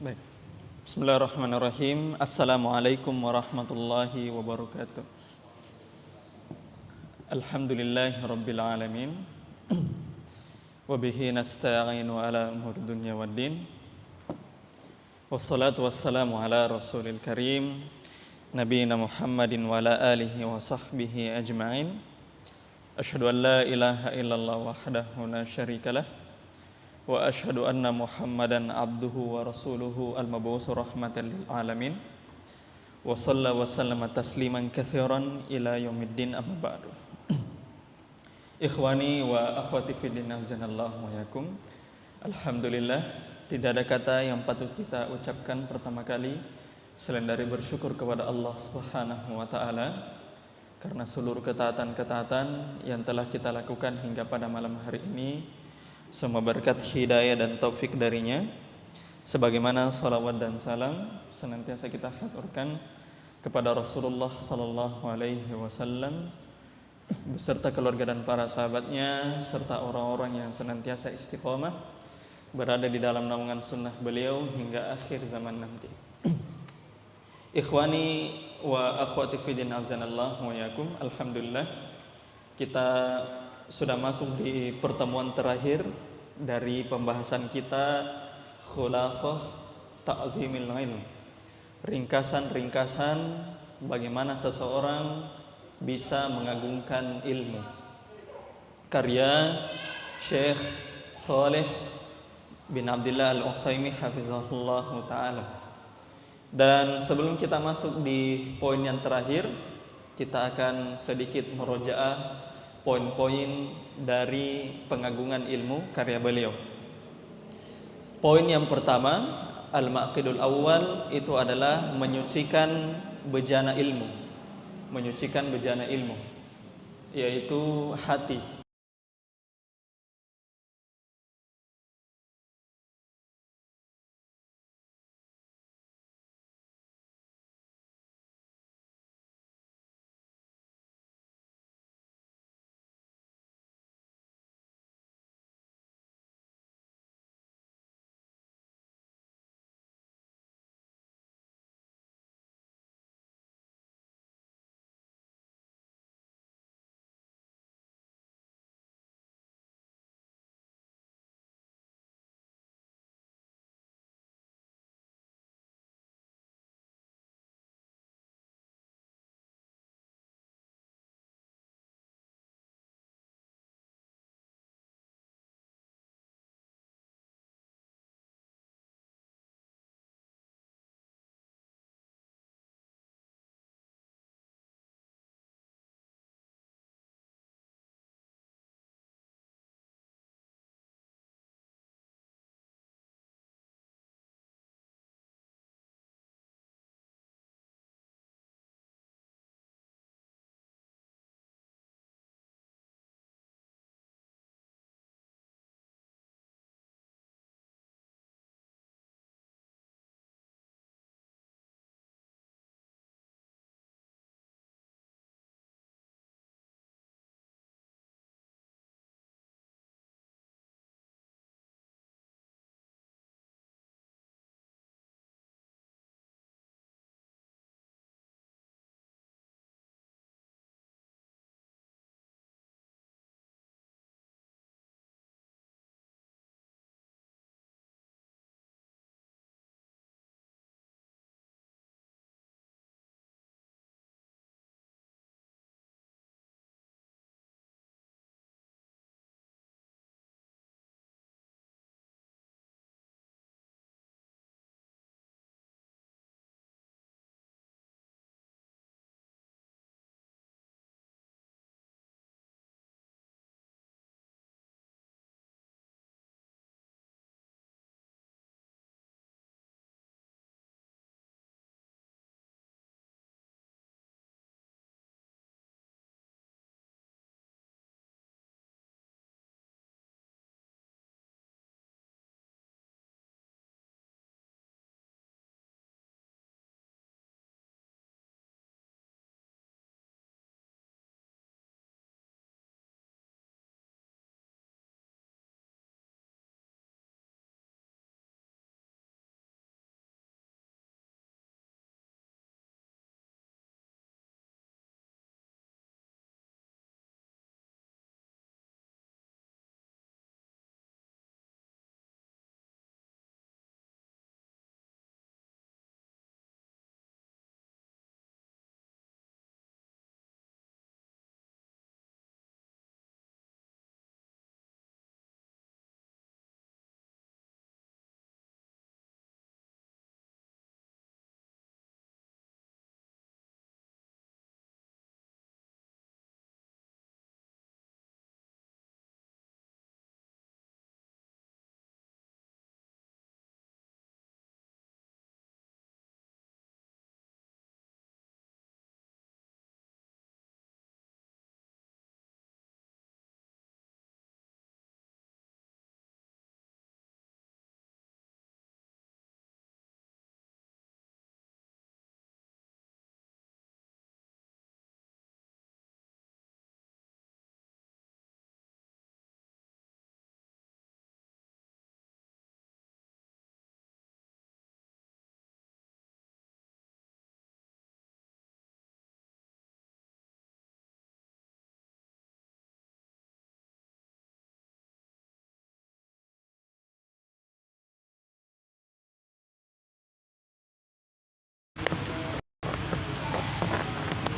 Baik. Bismillahirrahmanirrahim. Assalamualaikum warahmatullahi wabarakatuh. Alhamdulillahi rabbil alamin. Wa bihi nasta'inu ala umur dunya waddin. Wassalatu wassalamu ala rasulil karim nabiyina Muhammadin wa ala alihi wa sahbihi ajma'in. Asyhadu an la ilaha illallah wahdahu la syarikalah wa asyhadu anna Muhammadan abduhu wa rasuluhu al-mab'uts rahmatan lil alamin wa sallallahu wa sallama tasliman katsiran ila yaumiddin amma ba'du. Ikhwani wa akhwati fiddin azanallahu wa yakum. Alhamdulillah, tidak ada kata yang patut kita ucapkan pertama kali selain dari bersyukur kepada Allah Subhanahu wa taala karena seluruh ketaatan-ketaatan yang telah kita lakukan hingga pada malam hari ini semua berkat hidayah dan taufik darinya. Sebagaimana salawat dan salam senantiasa kita haturkan kepada Rasulullah sallallahu alaihi wasallam beserta keluarga dan para sahabatnya serta orang-orang yang senantiasa istiqomah berada di dalam naungan sunnah beliau hingga akhir zaman nanti. Ikhwani wa akhwati fiddin azanallahu wa yakum. Alhamdulillah, kita sudah masuk di pertemuan terakhir dari pembahasan kita Khulasah Ta'zimil Ilm. Ringkasan-ringkasan bagaimana seseorang bisa mengagungkan ilmu. Karya Syekh Saleh bin Abdullah Al-Utsaimin hafizahullah ta'ala. Dan sebelum kita masuk di poin yang terakhir, kita akan sedikit merojaah poin-poin dari pengagungan ilmu karya beliau. Poin yang pertama, al-maqidul awal, itu adalah menyucikan bejana ilmu. Menyucikan bejana ilmu, yaitu hati.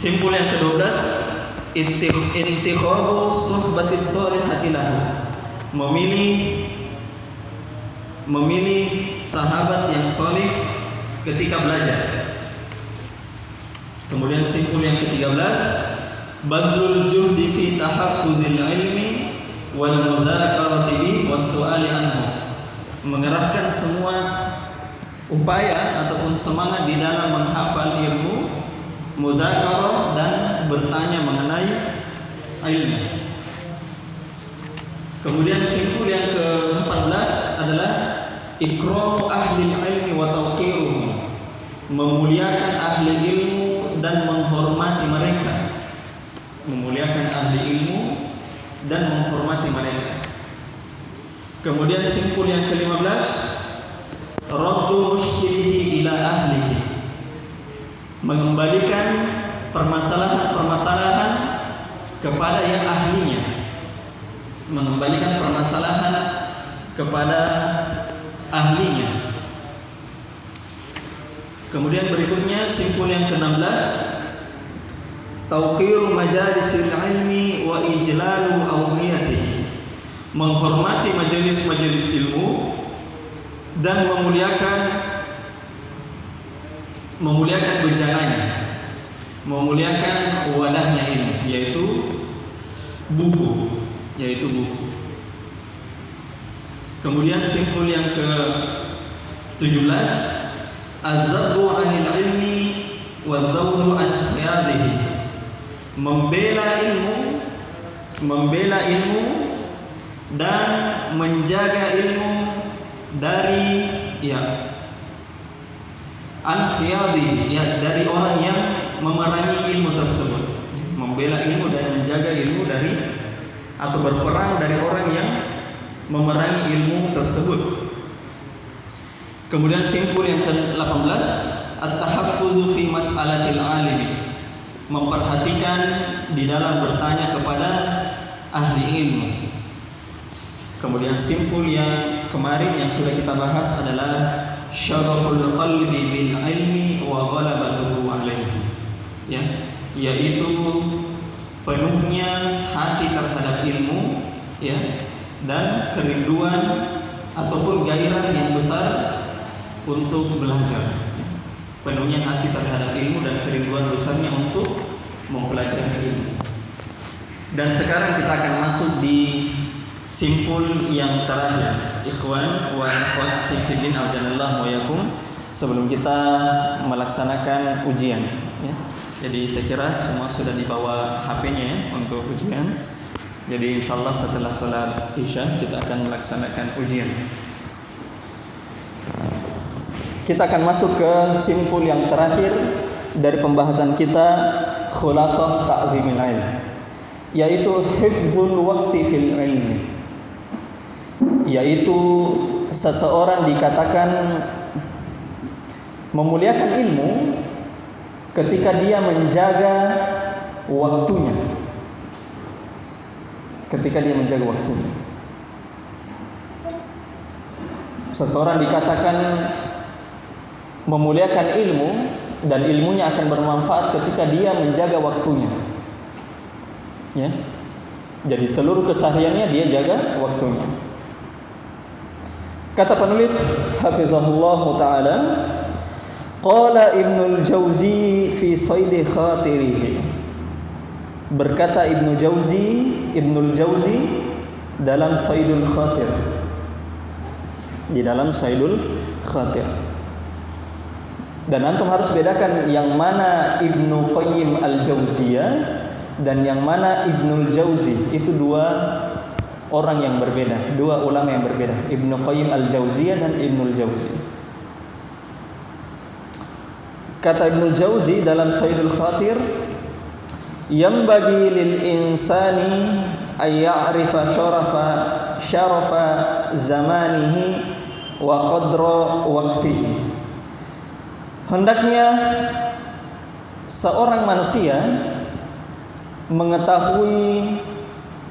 Simpul yang ke-12, intikhabu suhbatis shalihati lahu. Memilih sahabat yang soleh ketika belajar. Kemudian simpul yang ke-13, badlul juhdi fi tahaffuzil ilmi wal muzakarati bi was-su'ali anhu. Mengerahkan semua upaya ataupun semangat di dalam menghafal ilmu, muzakarah dan bertanya mengenai ilmu. Kemudian simpul yang ke-14 adalah ikramu ahli ilmi wa tawqiruhum. Memuliakan ahli ilmu dan menghormati mereka. Memuliakan ahli ilmu dan menghormati mereka. Kemudian simpul yang ke-15, raddu mushkilihi ila ahlihi. Mengembalikan permasalahan-permasalahan kepada yang ahlinya. Mengembalikan permasalahan kepada ahlinya. Kemudian berikutnya simpul yang ke-16, tauqiru majalisil ilmi wa ijlalu awliyatihi. Menghormati majelis-majelis ilmu dan memuliakan bejananya, memuliakan wadahnya ilmu, yaitu buku. Kemudian simpul yang ke-17, az-zaddu 'anil ilmi wa zawdu an khiyadihi. Membela ilmu dan menjaga ilmu dari dari orang yang memerangi ilmu tersebut. Membela ilmu dan menjaga ilmu dari atau berperang dari orang yang memerangi ilmu tersebut. Kemudian simpul yang ke-18, at-tahaffuzu fi mas'alatil alim. Memperhatikan di dalam bertanya kepada ahli ilmu. Kemudian simpul yang kemarin yang sudah kita bahas adalah syaraful qalbi bil ilmi wa ghalabatuhu alaihi. Yaitu penuhnya hati terhadap ilmu, dan kerinduan ataupun gairah yang besar untuk belajar. Penuhnya hati terhadap ilmu dan kerinduan besarnya untuk mempelajari ilmu. Dan sekarang kita akan masuk di simpul yang terakhir, ikhwan wa akhwat fillah azanallahu wa yakum, sebelum kita melaksanakan ujian. Jadi saya kira semua sudah dibawa HP-nya untuk ujian. Jadi insyaallah setelah sholat isya kita akan melaksanakan ujian. Kita akan masuk ke simpul yang terakhir dari pembahasan kita, khulasah ta'zimil ilm, yaitu hifdzul waqti fil ilmi. Yaitu seseorang dikatakan memuliakan ilmu ketika dia menjaga waktunya. Seseorang dikatakan memuliakan ilmu dan ilmunya akan bermanfaat ketika dia menjaga waktunya. Jadi seluruh kesehariannya dia jaga waktunya. Kata penulis hafizahullah taala, qala Ibnul Jauzi fi Saidi Khatirihi. Berkata Ibnul Jauzi dalam Saidul Khatir. Di dalam Saidul Khatir. Dan antum harus bedakan yang mana Ibnu Qayyim Al-Jauziyah dan yang mana Ibnul Jauzi. Itu dua orang yang berbeda, dua ulama yang berbeda, Ibnu Qayyim Al-Jauziyah dan Ibnul Jauzi. Kata Ibnul Jauzi dalam Saidul Khatir, yambagi lil insani ay ya'rifa syarafa zamanihi wa qadra waqtihi. Hendaknya seorang manusia mengetahui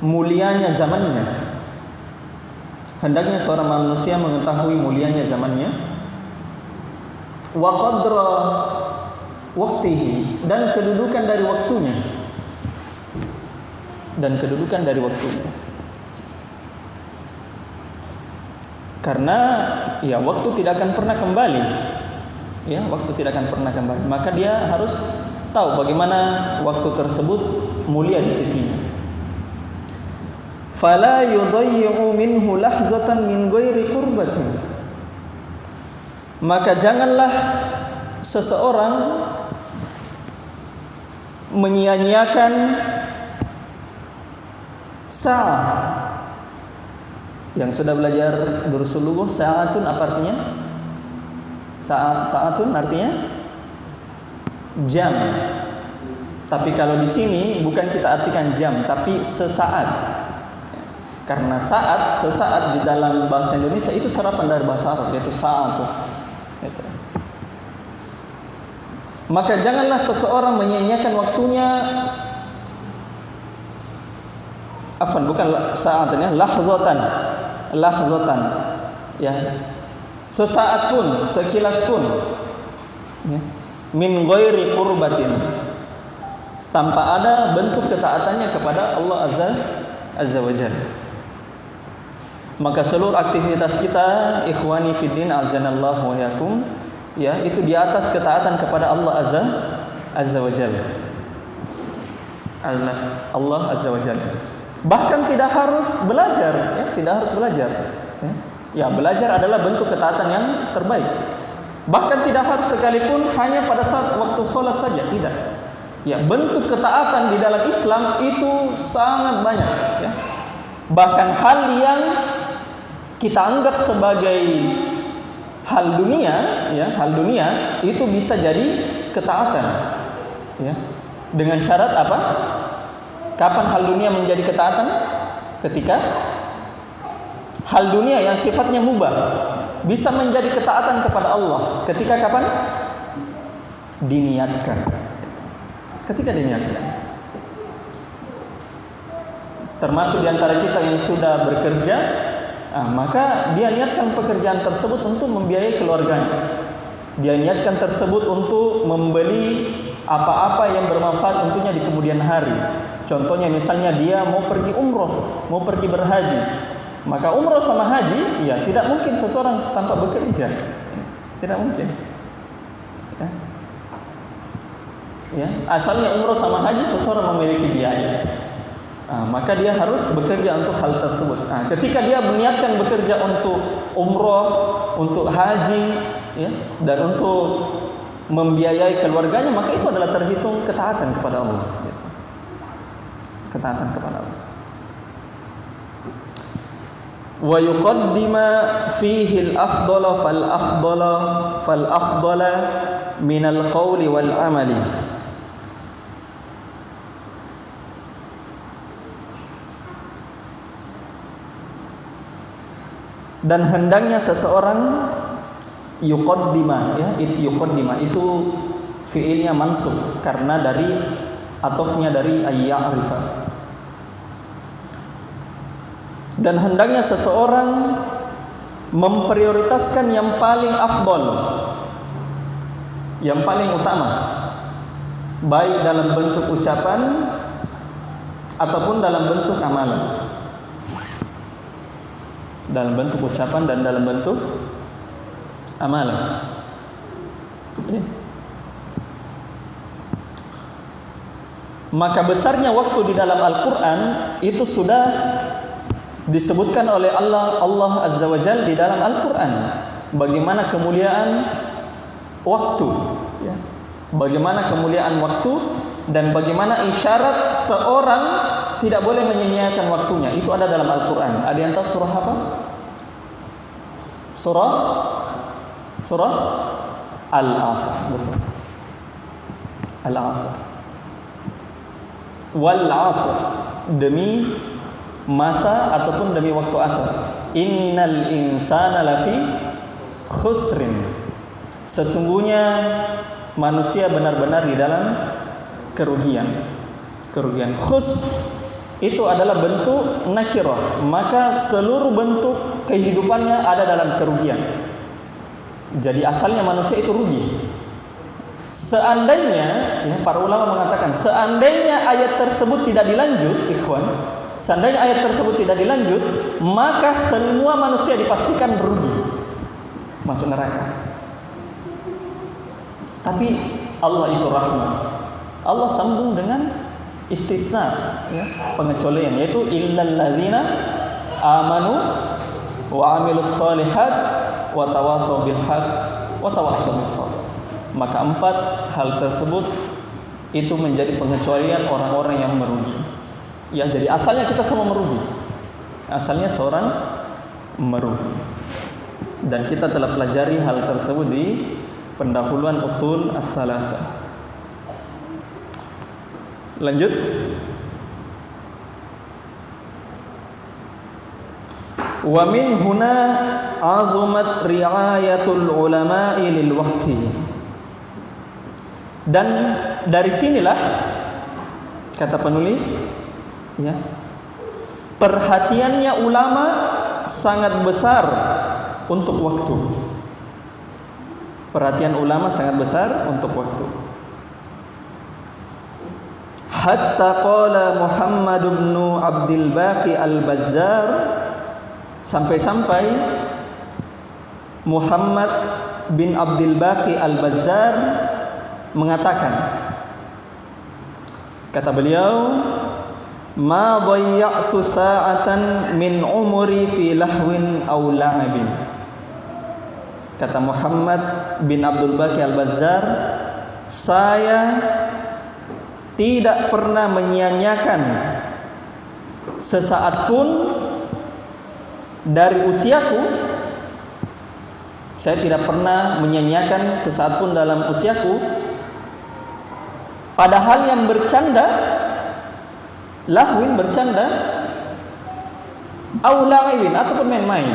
mulianya zamannya. Hendaknya seorang manusia mengetahui mulianya zamannya. Wa qadra waktihi, dan kedudukan dari waktunya. Dan kedudukan dari waktunya. Karena ya waktu tidak akan pernah kembali. Ya, waktu tidak akan pernah kembali. Maka dia harus tahu bagaimana waktu tersebut mulia di sisinya. Fala yudayyi'u minhu lahzatan min ghairi qurbatin. Maka janganlah seseorang menyia-nyiakan sa'ah. Yang sudah belajar durusul lughah, sa'atun apa artinya? Sa'atun artinya jam. Tapi kalau di sini bukan kita artikan jam, tapi sesaat. Karena saat, sesaat di dalam bahasa Indonesia itu serapan dari bahasa Arab, yaitu sa'atu. Gitu. Maka janganlah seseorang menyia-nyiakan waktunya. Bukan saatnya, lahzatan. Ya. Sesaat pun, sekilas pun. Ya. Min ghairi qurbatin. Tanpa ada bentuk ketaatannya kepada Allah Azza wa Jalla. Maka seluruh aktivitas kita, ikhwani fiddin azanallahu wa yakum, ya, itu di atas ketaatan kepada Allah Azza wa Jalla. Allah Azza wa Jalla. Bahkan tidak harus belajar, ya, tidak harus belajar. Ya, belajar adalah bentuk ketaatan yang terbaik. Bahkan tidak harus sekalipun hanya pada saat waktu sholat saja, tidak. Ya, bentuk ketaatan di dalam Islam itu sangat banyak. Ya. Bahkan hal yang kita anggap sebagai hal dunia, ya, hal dunia itu bisa jadi ketaatan. Ya. Dengan syarat apa? Kapan hal dunia menjadi ketaatan? Ketika hal dunia yang sifatnya mubah bisa menjadi ketaatan kepada Allah. Ketika kapan? Diniatkan. Ketika diniatkan. Termasuk diantara kita yang sudah bekerja, maka dia niatkan pekerjaan tersebut untuk membiayai keluarganya. Dia niatkan tersebut untuk membeli apa-apa yang bermanfaat untuknya di kemudian hari. Contohnya misalnya dia mau pergi umroh, mau pergi berhaji. Maka umroh sama haji, ya tidak mungkin seseorang tanpa bekerja. Tidak mungkin. Ya, asalnya umroh sama haji seseorang memiliki biaya. Maka dia harus bekerja untuk hal tersebut. Ketika dia meniatkan bekerja untuk umroh, untuk haji, ya, dan untuk membiayai keluarganya, maka itu adalah terhitung ketaatan kepada Allah. Gitu. Ketaatan kepada Allah. Wa yuqaddima fihi al-afdala fal-afdala min al-qawli wal amali. Dan hendaknya seseorang yuqaddima, ya, yuqaddima itu fiilnya mansub karena dari atofnya dari ayya'rifa. Dan hendaknya seseorang memprioritaskan yang paling afdal, yang paling utama, baik dalam bentuk ucapan ataupun dalam bentuk amalan. Dalam bentuk ucapan dan dalam bentuk amalan. Maka besarnya waktu di dalam Al-Quran itu sudah disebutkan oleh Allah Azza wa Jalla di dalam Al-Quran. Bagaimana kemuliaan waktu, ya. Bagaimana kemuliaan waktu dan bagaimana isyarat seorang tidak boleh menyia-nyiakan waktunya. Itu ada dalam Al-Quran. Ada yang tahu surah apa? Surah Al-Asr. Betul. Al-Asr. Wal Asr, demi masa ataupun demi waktu asar. Innal insana lafi khusrin. Sesungguhnya manusia benar-benar di dalam kerugian. Kerugian. Khus itu adalah bentuk nakirah, maka seluruh bentuk kehidupannya ada dalam kerugian. Jadi asalnya manusia itu rugi. Seandainya, ya, para ulama mengatakan, seandainya ayat tersebut tidak dilanjut, ikhwan, seandainya ayat tersebut tidak dilanjut, maka semua manusia dipastikan rugi, masuk neraka. Tapi Allah itu rahmat. Allah sambung dengan istitsna, ya, pengecualian, yaitu illal ladzina amanu wa amilus solihat wa tawasaw bil haq wa tawasaw bis sabr. Maka 4 hal tersebut itu menjadi pengecualian orang-orang yang merugi. Ya, jadi asalnya kita semua merugi. Asalnya seorang merugi. Dan kita telah pelajari hal tersebut di pendahuluan usul as-salasa. Lanjut. Wa min huna azumat riayatul ulama'i lil waqti. Dan dari sinilah, kata penulis, ya, perhatiannya ulama sangat besar untuk waktu. Perhatian ulama sangat besar untuk waktu. Hatta qala Muhammad bin Abdul Baqi al-Bazzar, sampai-sampai Muhammad bin Abdul Baqi al-Bazzar mengatakan, kata beliau, ma dhayya'tu sa'atan min umri fi lahwin aw la'ibin. Kata Muhammad bin Abdul Baqi al-Bazzar, saya tidak pernah menyia-nyiakan sesaat pun dari usiaku. Saya tidak pernah menyia-nyiakan sesaat pun dalam usiaku pada hal yang bercanda, lahwin, bercanda, au la'ibin, ataupun main-main.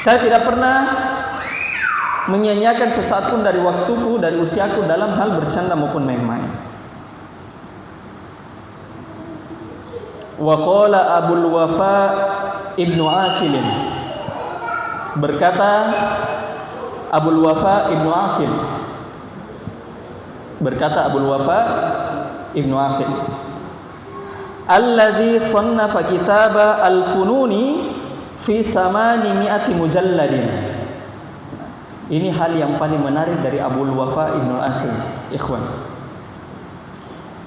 Saya tidak pernah menyia-nyiakan sesaat pun dari waktuku, dari usiaku dalam hal bercanda maupun main-main. Wa qala Abul Wafa Ibnu Aqil, berkata Abul Wafa Ibnu Aqil, berkata Abul Wafa Ibnu Aqil, alladzi sannafa kitaba al-fununi fi 800 mujalladin. Ini hal yang paling menarik dari Abul Wafa Ibnu Aqil, ikhwan.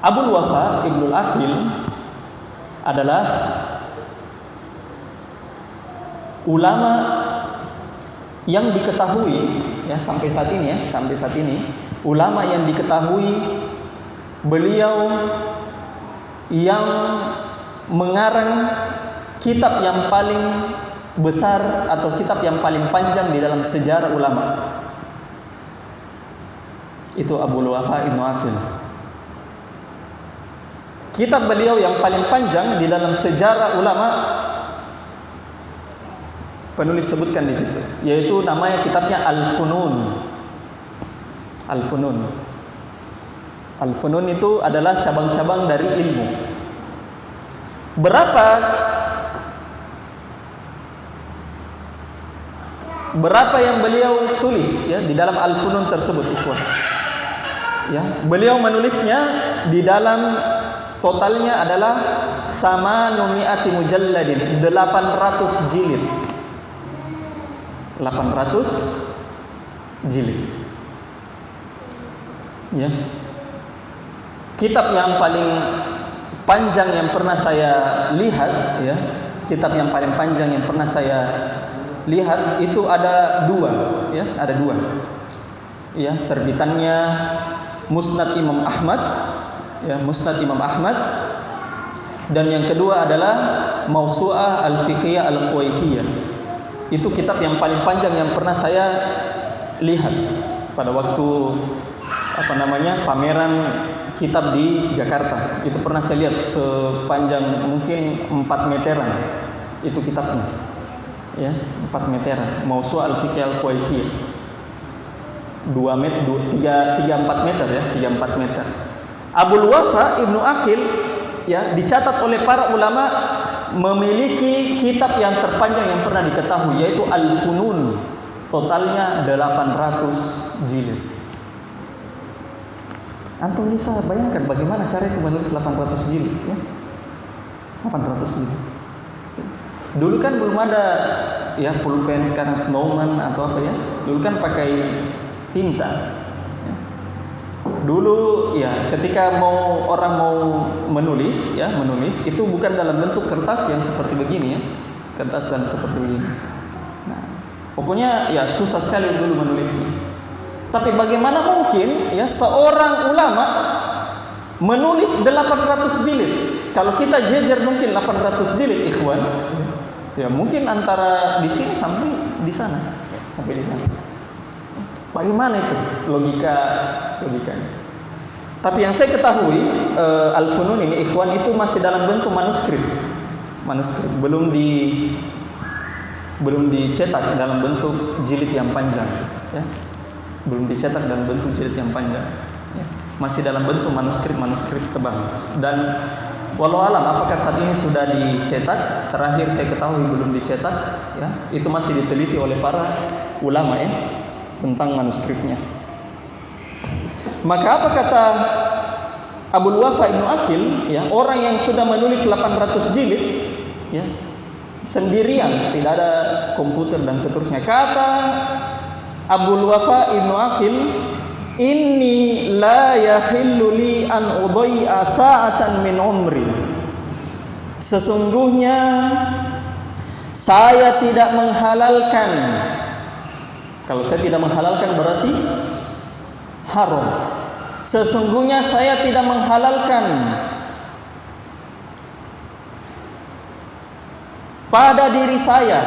Abul Wafa Ibnu Aqil adalah ulama yang diketahui, ya, sampai saat ini ulama yang diketahui beliau yang mengarang kitab yang paling besar atau kitab yang paling panjang di dalam sejarah ulama. Itu Abul Wafa Ibnu Aqil. Kitab beliau yang paling panjang di dalam sejarah ulama, penulis sebutkan di situ, yaitu namanya kitabnya Al-Funun. Al-Funun. Al-Funun itu adalah cabang-cabang dari ilmu. Berapa yang beliau tulis, ya, di dalam Al-Funun tersebut, ikhwan. Ya, beliau menulisnya di dalam totalnya adalah 800 mujalladin, 800 jilid. 800 jilid. Ya. Kitab yang paling panjang yang pernah saya lihat, ya, kitab yang paling panjang yang pernah saya lihat itu ada 2, ya, ada 2. Ya, terbitannya Musnad Imam Ahmad, ya, Musnad Imam Ahmad, dan yang kedua adalah Mausu'ah Al-Fiqhiyah Al-Kuwaitiyah. Itu kitab yang paling panjang yang pernah saya lihat pada waktu pameran kitab di Jakarta. Itu pernah saya lihat sepanjang mungkin 4 meteran itu kitabnya. Ya, 4 meteran. Mausu'ah Al-Fiqhiyah Al-Kuwaitiyah. 3-4 meter, ya, 3-4 meter. Abul Wafa Ibnu Aqil, ya, dicatat oleh para ulama memiliki kitab yang terpanjang yang pernah diketahui, yaitu Al-Funun. totalnya 800 jilid. Antum bisa bayangkan bagaimana cara itu menulis 800 jilid ya? 800 jilid. Dulu kan belum ada ya pulpen sekarang Snowman atau apa ya. Dulu kan pakai tinta. Dulu ya ketika orang mau menulis itu bukan dalam bentuk kertas yang seperti begini ya. Kertas dan seperti begini. Nah, pokoknya ya susah sekali dulu menulisnya. Tapi bagaimana mungkin ya seorang ulama menulis 800 jilid? Kalau kita jejer mungkin 800 jilid, ikhwan. Ya mungkin antara di sini sampai di sana, sampai di sana. Bagaimana itu logikanya? Tapi yang saya ketahui Al-Funun ini, ikhwan, itu masih dalam bentuk manuskrip, belum dicetak dalam bentuk jilid yang panjang, ya. Belum dicetak dalam bentuk jilid yang panjang, ya. Masih dalam bentuk manuskrip tebal. Dan walau alam apakah saat ini sudah dicetak? Terakhir saya ketahui belum dicetak, ya. Itu masih diteliti oleh para ulama ya tentang manuskripnya. Maka apa kata Abul Wafa Ibnu Aqil, ya, orang yang sudah menulis 800 jilid, ya, sendirian, tidak ada komputer dan seterusnya. Kata Abul Wafa Ibnu Aqil, inni la yahillu li an udhi'a sa'atan min umri. Sesungguhnya saya tidak menghalalkan. Kalau saya tidak menghalalkan berarti haram. Sesungguhnya saya tidak menghalalkan pada diri saya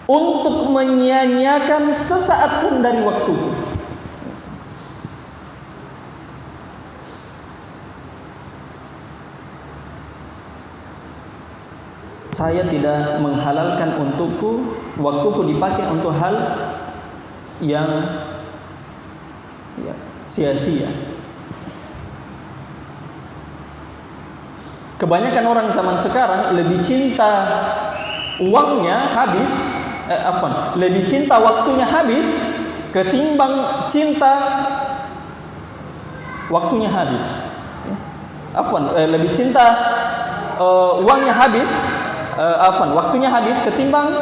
untuk menyia-nyiakan sesaat pun dari waktuku. Saya tidak menghalalkan untukku waktuku dipakai untuk hal yang ya, sia-sia. Kebanyakan orang zaman sekarang lebih cinta uangnya habis, lebih cinta waktunya habis ketimbang cinta waktunya habis. Lebih cinta uangnya habis, waktunya habis ketimbang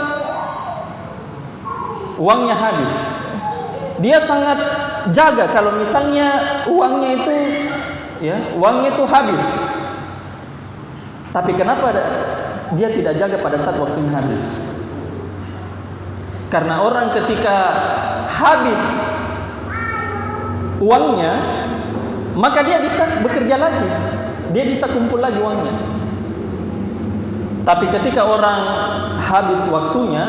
uangnya habis. Dia sangat jaga kalau misalnya uangnya itu habis. Tapi kenapa dia tidak jaga pada saat waktunya habis? Karena orang ketika habis uangnya, maka dia bisa bekerja lagi, dia bisa kumpul lagi uangnya. Tapi ketika orang habis waktunya,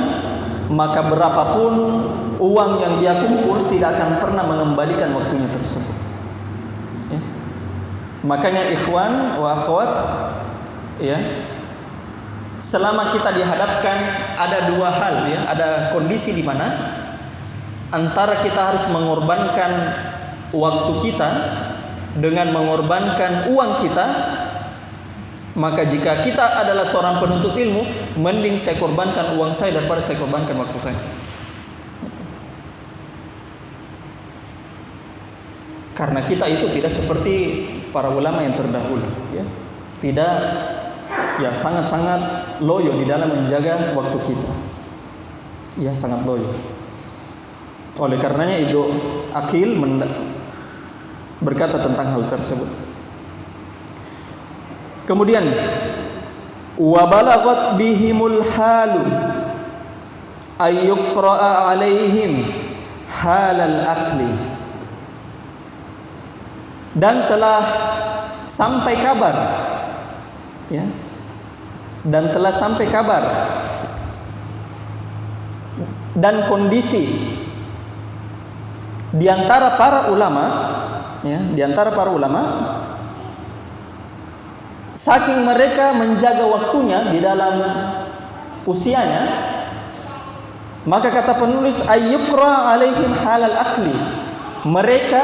maka berapapun uang yang dia kumpul tidak akan pernah mengembalikan waktunya tersebut. Ya. Makanya ikhwan wa akhwat, ya, selama kita dihadapkan ada dua hal, ya, ada kondisi di mana antara kita harus mengorbankan waktu kita dengan mengorbankan uang kita, maka jika kita adalah seorang penuntut ilmu, mending saya korbankan uang saya daripada saya korbankan waktu saya. Karena kita itu tidak seperti para ulama yang terdahulu, ya. Tidak, ya, sangat-sangat loyo di dalam menjaga waktu kita. Ya, sangat loyo. Oleh karenanya Ibnu Aqil berkata tentang hal tersebut. Kemudian wa balaghat bihimul halu ayyuqra'a alaihim halal akli. Dan telah sampai kabar, ya, dan telah sampai kabar dan kondisi di antara para ulama, ya, di antara para ulama, saking mereka menjaga waktunya di dalam usianya, maka kata penulis ayyuqra alaihim halal akli, mereka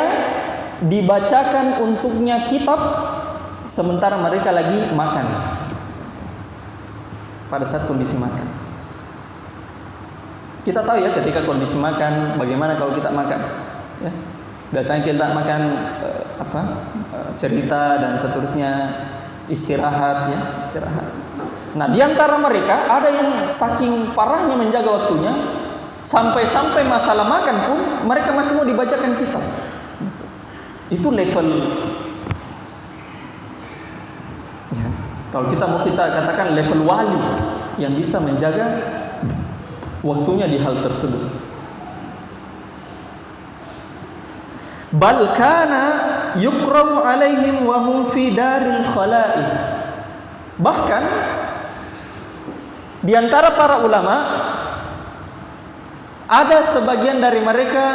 dibacakan untuknya kitab sementara mereka lagi makan, pada saat kondisi makan. Kita tahu ya ketika kondisi makan, bagaimana kalau kita makan, ya. Biasanya kita makan cerita dan seterusnya, istirahat, ya, istirahat. Nah, di antara mereka ada yang saking parahnya menjaga waktunya, sampai-sampai masalah makan pun mereka masih mau dibacakan kitab. Itu level, ya. Kalau kita katakan level wali yang bisa menjaga waktunya di hal tersebut. Bal kana yuqra'u alaihim wa hum fi daril khala'i. Bahkan di antara para ulama ada sebagian dari mereka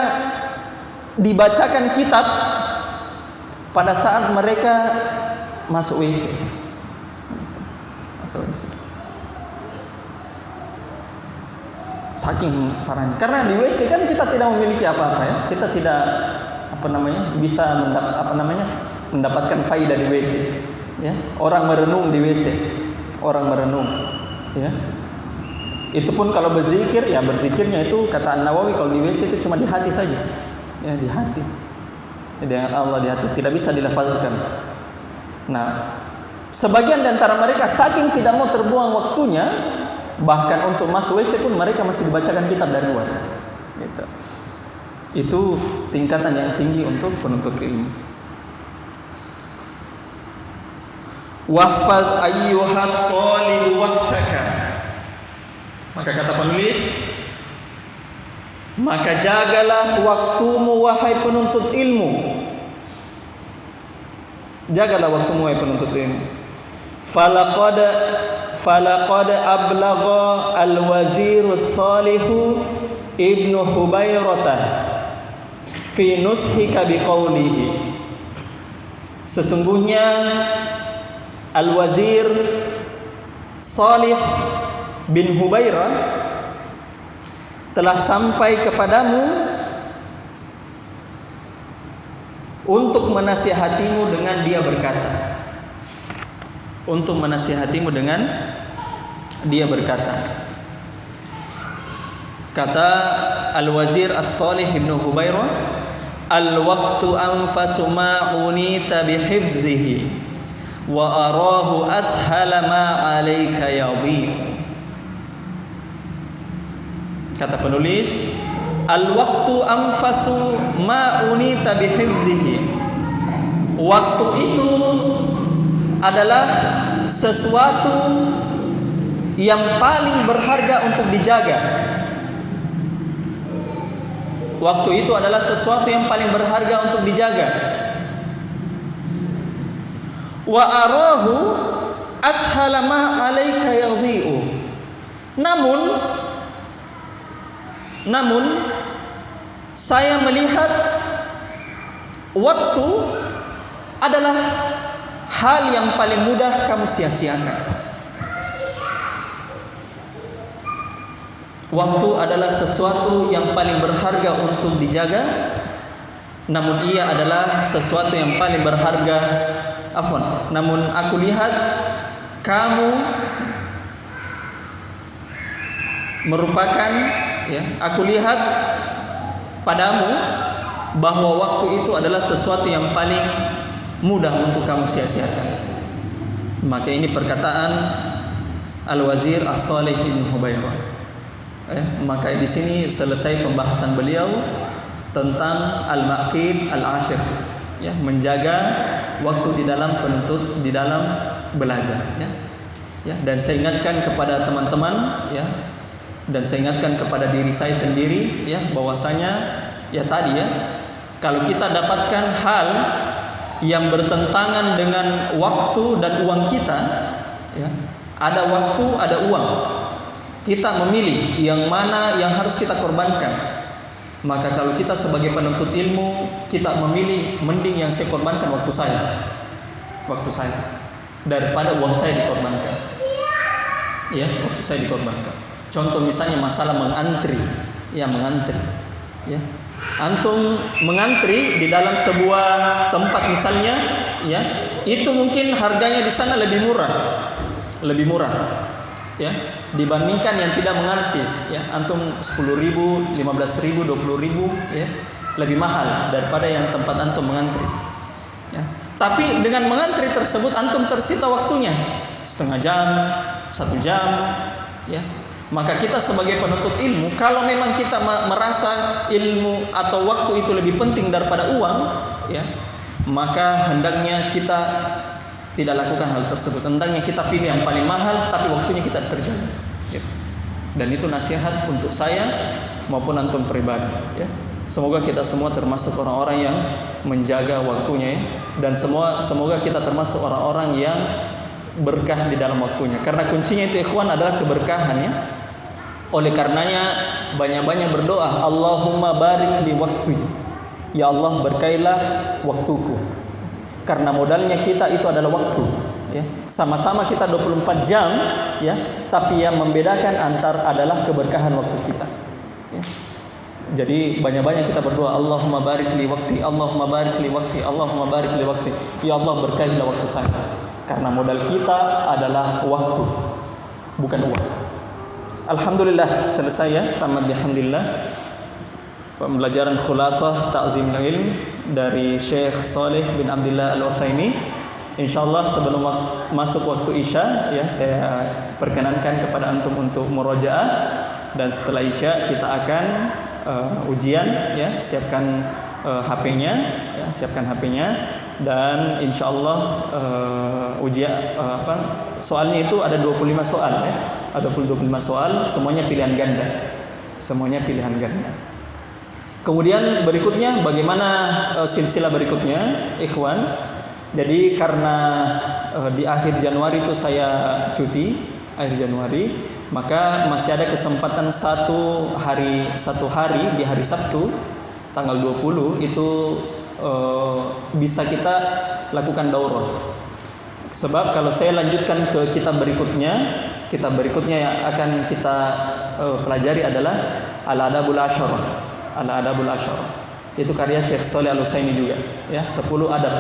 dibacakan kitab pada saat mereka masuk WC. Masuk WC. Saking parahnya. Karena di WC kan kita tidak memiliki apa-apa, ya. Kita tidak bisa mendapatkan faidah di WC, ya. Orang merenung di WC. Orang merenung, ya. Itu pun kalau berzikir, ya berzikirnya itu kata An-Nawawi kalau di WC itu cuma di hati saja. Ya, di hati. Dengan Allah di hati, tidak bisa dilafalkan. Nah, sebagian di antara mereka saking tidak mau terbuang waktunya, bahkan untuk masuk WC pun mereka masih dibacakan kitab dari luar. Gitu. Itu tingkatan yang tinggi untuk penuntut ilmu. Wahfaz ayyuhat talib waqtaka. Maka kata penulis, maka jagalah waktumu wahai penuntut ilmu. Jagalah waktumu wahai penuntut ilmu. Falaqad ablagha al-wazirus salihu ibnu Hubairata fi nushika biqaulihi. Sesungguhnya al-wazir Salih bin Hubairah telah sampai kepadamu untuk menasihatimu dengan dia berkata. Untuk menasihatimu dengan dia berkata. Kata Al-Wazir As-Salih ibn Hubairah, al-waqtu anfasu ma unita bihifdhihi wa arahu ashala ma alayka yadhi. Kata penulis, al-waqtu anfasu ma unita bihifdhihi. Waktu itu adalah sesuatu yang paling berharga untuk dijaga. Waktu itu adalah sesuatu yang paling berharga untuk dijaga. Wa arahu ashala ma alayka yadhi'u. Namun saya melihat waktu adalah hal yang paling mudah kamu sia-siakan. Waktu adalah sesuatu yang paling berharga untuk dijaga, namun ia adalah sesuatu yang paling berharga. Namun aku lihat kamu merupakan, ya, aku lihat padamu bahwa waktu itu adalah sesuatu yang paling mudah untuk kamu sia-siakan. Maka ini perkataan Al-Wazir As-Salih bin Hubairah. Maka di sini selesai pembahasan beliau tentang al-maqid al-ashir, ya, menjaga waktu di dalam belajar, ya. Ya, dan saya ingatkan kepada teman-teman, ya, dan saya ingatkan kepada diri saya sendiri, ya, bahwasanya ya tadi, ya, kalau kita dapatkan hal yang bertentangan dengan waktu dan uang kita, ya, ada waktu, ada uang, kita memilih yang mana yang harus kita korbankan. Maka kalau kita sebagai penuntut ilmu, kita memilih mending yang saya korbankan waktu saya daripada uang saya dikorbankan, ya, waktu saya dikorbankan. Contoh misalnya masalah mengantri, ya, ya. Antum mengantri di dalam sebuah tempat misalnya, ya, itu mungkin harganya di sana lebih murah, ya, dibandingkan yang tidak mengerti, ya. Antum 10.000, 15.000, 20.000, ya, lebih mahal daripada yang tempat antum mengantri, ya. Tapi dengan mengantri tersebut antum tersita waktunya setengah jam, 1 jam, ya. Maka kita sebagai penuntut ilmu, kalau memang kita merasa ilmu atau waktu itu lebih penting daripada uang, ya, maka hendaknya kita tidak lakukan hal tersebut. Hendaknya kita pilih yang paling mahal, tapi waktunya kita terjaga, ya. Dan itu nasihat untuk saya maupun antum pribadi, ya. Semoga kita semua termasuk orang-orang yang menjaga waktunya, ya. Dan semoga kita termasuk orang-orang yang berkah di dalam waktunya. Karena kuncinya itu ikhwan adalah keberkahan, ya. Oleh karenanya banyak-banyak berdoa, Allahumma barik li waktu. Ya Allah, berkailah waktuku. Karena modalnya kita itu adalah waktu, ya. Sama-sama kita 24 jam, ya, tapi yang membedakan adalah keberkahan waktu kita, ya. Jadi banyak-banyak kita berdoa, Allahumma barik li waktu, Allahumma barik li waktu, Allahumma barik li waktu. Ya Allah, berkailah waktu saya. Karena modal kita adalah waktu, bukan uang. Alhamdulillah, selesai, ya, tamat bihamdillah pembelajaran khulasah ta'zimul ilm dari Syekh Saleh bin Abdullah Al-Utsaimin. Insyaallah sebelum masuk waktu Isya, ya, saya perkenankan kepada antum untuk murojaah, dan setelah Isya kita akan ujian, ya. Siapkan HP-nya, ya, siapkan HP-nya, dan insyaallah ujian soalnya itu ada 25 soal, ya. Ada 25 soal, semuanya pilihan ganda. Semuanya pilihan ganda. Kemudian berikutnya bagaimana silsilah berikutnya, ikhwan. Jadi karena di akhir Januari itu saya cuti, akhir Januari, maka masih ada kesempatan satu hari di hari Sabtu tanggal 20 itu bisa kita lakukan daurah. Sebab kalau saya lanjutkan ke kitab berikutnya yang akan kita pelajari adalah Al-Adabul Asyarah. Al-Adabul Asyarah. Itu karya Syekh Shalih Al-Utsaimin juga, ya, 10 adab.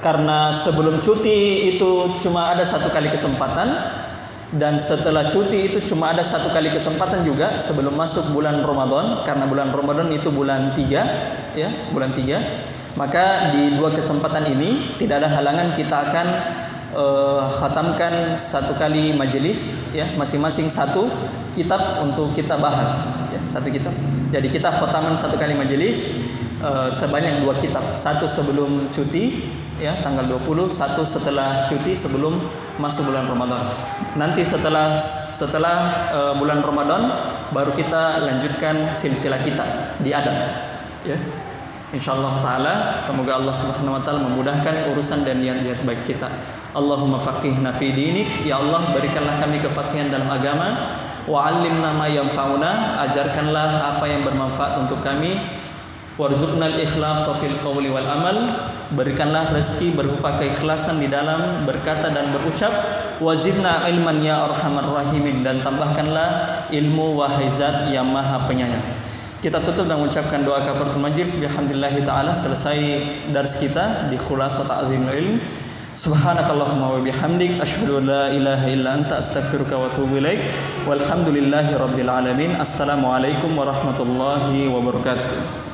Karena sebelum cuti itu cuma ada 1 kali kesempatan, dan setelah cuti itu cuma ada 1 kali kesempatan juga sebelum masuk bulan Ramadan. Karena bulan Ramadan itu bulan 3, ya, bulan 3. Maka di 2 kesempatan ini tidak ada halangan kita akan khatamkan 1 kali majelis, ya, masing-masing 1 kitab untuk kita bahas, ya, 1 kitab. Jadi kita khataman 1 kali majelis sebanyak 2 kitab, 1 sebelum cuti, ya, tanggal 20, 1 setelah cuti sebelum masuk bulan Ramadan. Nanti setelah bulan Ramadan baru kita lanjutkan silsilah kita di adab, ya. Insyaallah taala, semoga Allah Subhanahu wa taala memudahkan urusan dan niat-niat baik kita. Allahumma faqihna fi dinik, ya Allah berikanlah kami kefaqihan dalam agama, wa 'allimna ma yanfa'una, ajarkanlah apa yang bermanfaat untuk kami, warzuqnal ikhlasa fil qawli wal amal, berikanlah rezeki berupa keikhlasan di dalam berkata dan berucap, wazidna ilman ya arhamar rahimin, dan tambahkanlah ilmu wahai zat yang maha penyayang. Kita tutup dan mengucapkan doa kafaratul majlis. Bihamdillahi ta'ala, selesai dars kita di Khulasah Ta'zimul Ilm. Subhanakallahumma wa bihamdik, asyhadu an la ilaha illa anta, astaghfiruka wa atubu ilaik. Walhamdulillahi rabbil alamin. Assalamualaikum warahmatullahi wabarakatuh.